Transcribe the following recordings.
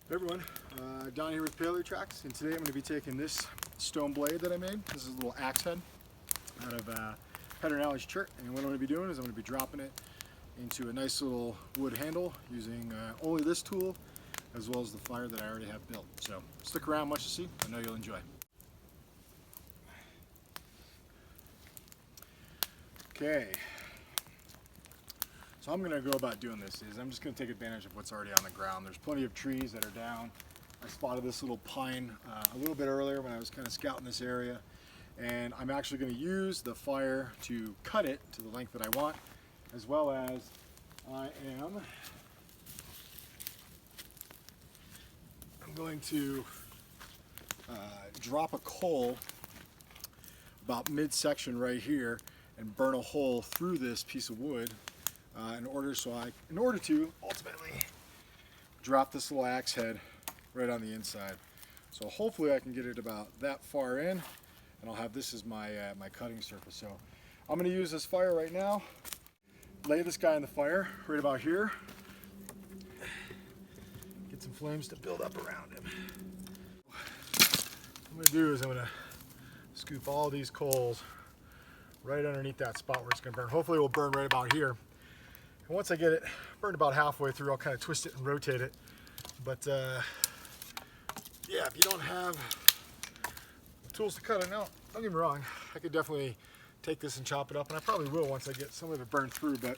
Hey everyone, Don here with Paleo Tracks, and today I'm going to be taking this stone blade that I made. This is a little axe head out of Pedernales chert, and what I'm going to be doing is I'm going to be dropping it into a nice little wood handle using only this tool as well as the fire that I already have built. So stick around, much to see. I know you'll enjoy. Okay. So I'm going to go about doing this is I'm just going to take advantage of what's already on the ground. There's plenty of trees that are down. I spotted this little pine a little bit earlier when I was kind of scouting this area, and I'm actually going to use the fire to cut it to the length that I want, as well as I'm going to drop a coal about midsection right here and burn a hole through this piece of wood in order to ultimately drop this little axe head right on the inside. So hopefully I can get it about that far in, and I'll have this as my my cutting surface. So I'm going to use this fire right now, lay this guy in the fire right about here, get some flames to build up around him. What I'm going to do is I'm going to scoop all these coals right underneath that spot where it's going to burn. Hopefully it will burn right about here. And once I get it burned about halfway through, I'll kind of twist it and rotate it. But yeah, if you don't have tools to cut it out, don't get me wrong, I could definitely take this and chop it up, and I probably will once I get some of it burned through, but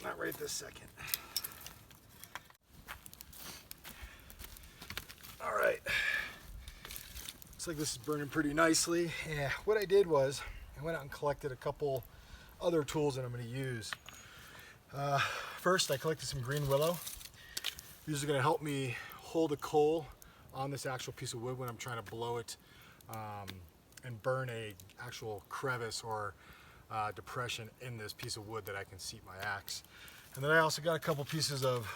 not right this second. All right, looks like this is burning pretty nicely. Yeah, what I did was I went out and collected a couple other tools that I'm going to use. First, I collected some green willow. These are going to help me hold the coal on this actual piece of wood when I'm trying to blow it and burn a actual crevice or depression in this piece of wood that I can seat my axe. And then I also got a couple pieces of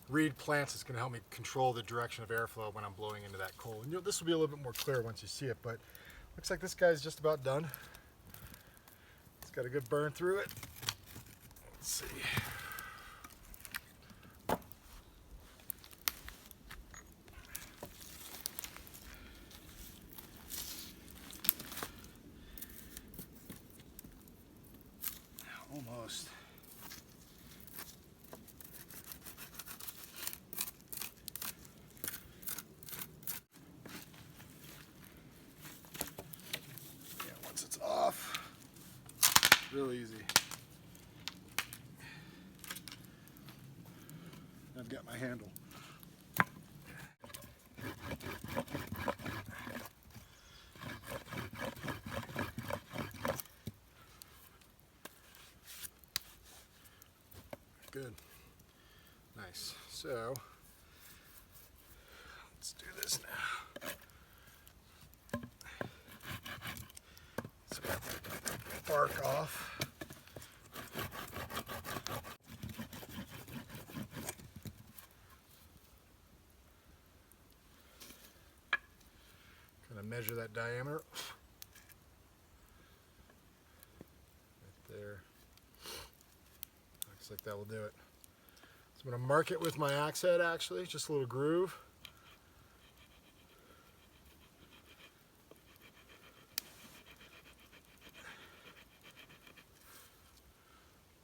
reed plants that's going to help me control the direction of airflow when I'm blowing into that coal. And this will be a little bit more clear once you see it, but looks like this guy's just about done. It's got a good burn through it. Let's see. Almost. Yeah, once it's off, real easy. I've got my handle. Good. Nice. So let's do this now. Let's get the bark off. Kind of measure that diameter. Right there. Looks like that will do it. So I'm going to mark it with my axe head, actually, just a little groove.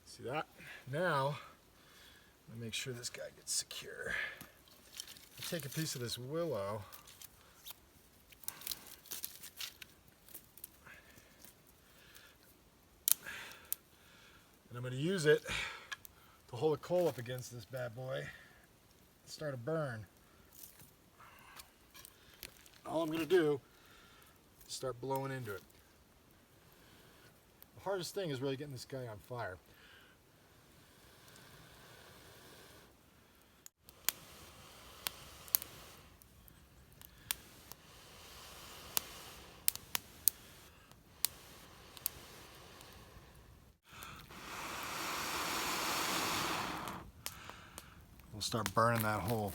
See that? Now, I'm going to make sure this guy gets secure. I'll take a piece of this willow. And I'm going to use it to hold a coal up against this bad boy and start a burn. All I'm going to do is start blowing into it. The hardest thing is really getting this guy on fire. We'll start burning that hole.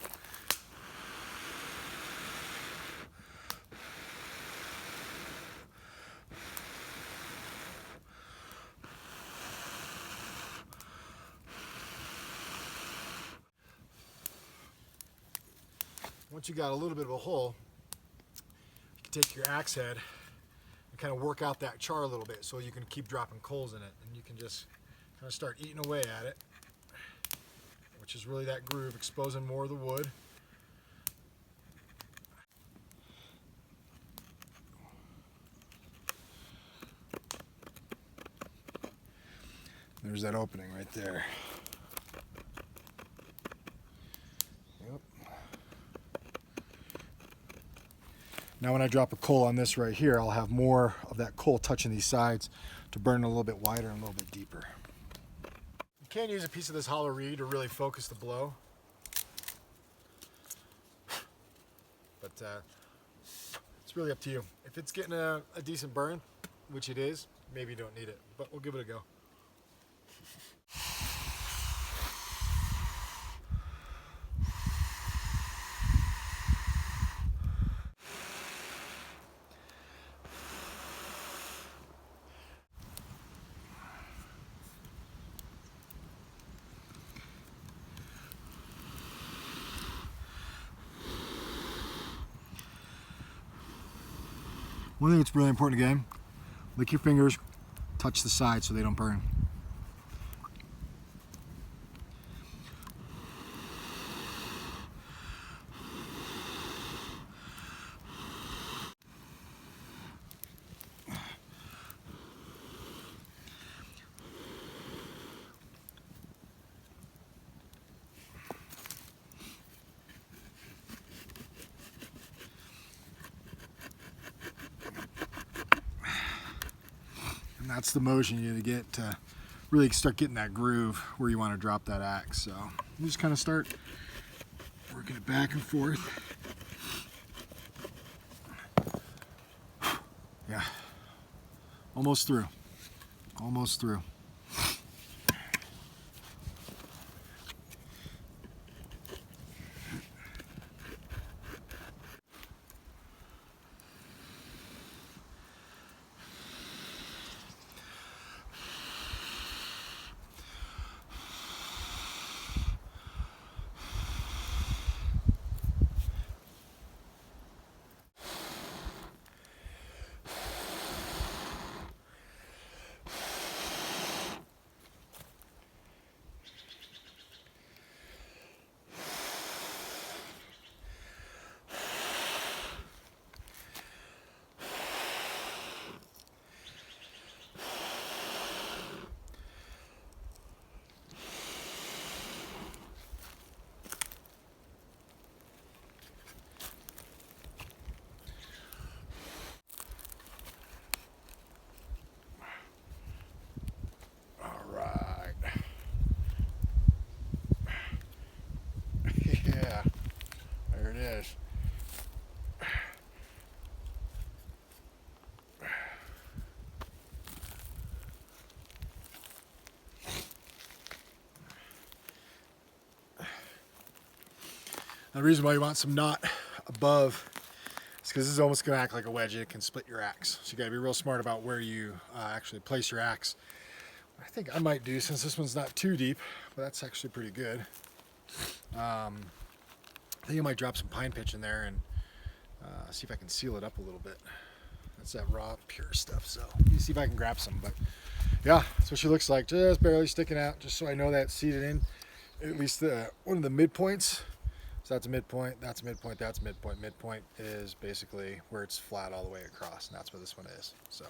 once you got a little bit of a hole, you can take your axe head and kind of work out that char a little bit so you can keep dropping coals in it, and you can just kind of start eating away at it, which is really that groove, exposing more of the wood. There's that opening right there. Yep. Now when I drop a coal on this right here, I'll have more of that coal touching these sides to burn a little bit wider and a little bit deeper. You can use a piece of this hollow reed to really focus the blow. But it's really up to you. If it's getting a decent burn, which it is, maybe you don't need it, but we'll give it a go. One thing that's really important again, lick your fingers, touch the sides so they don't burn. And that's the motion you need to get to really start getting that groove where you want to drop that axe. So you just kind of start working it back and forth. Yeah, almost through, almost through. The reason why you want some knot above is because this is almost going to act like a wedge. It can split your axe. So you got to be real smart about where you actually place your axe. I think I might do, since this one's not too deep, but that's actually pretty good. I think I might drop some pine pitch in there and see if I can seal it up a little bit. That's that raw, pure stuff. So let me see if I can grab some. But yeah, that's what she looks like. Just barely sticking out, just so I know that's seated in at least one of the midpoints. So that's a midpoint, that's a midpoint, that's a midpoint. Midpoint is basically where it's flat all the way across, and that's where this one is. So.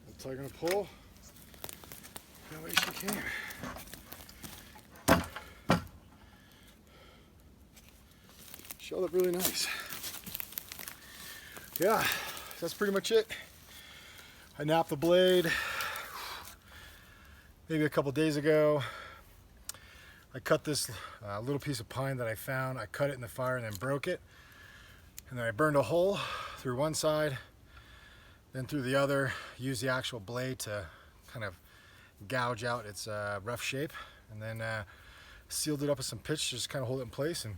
Looks like I'm gonna pull. That way she came. She held up really nice. Yeah, that's pretty much it. I napped the blade maybe a couple days ago. I cut this little piece of pine that I found. I cut it in the fire and then broke it. And then I burned a hole through one side, then through the other. Used the actual blade to kind of gouge out its rough shape. And then sealed it up with some pitch, just kind of hold it in place. And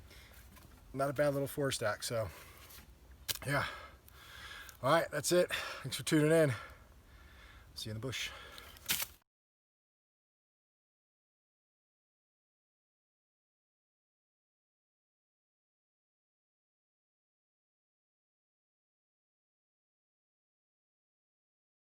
not a bad little forest axe, so yeah. All right, that's it. Thanks for tuning in. See you in the bush.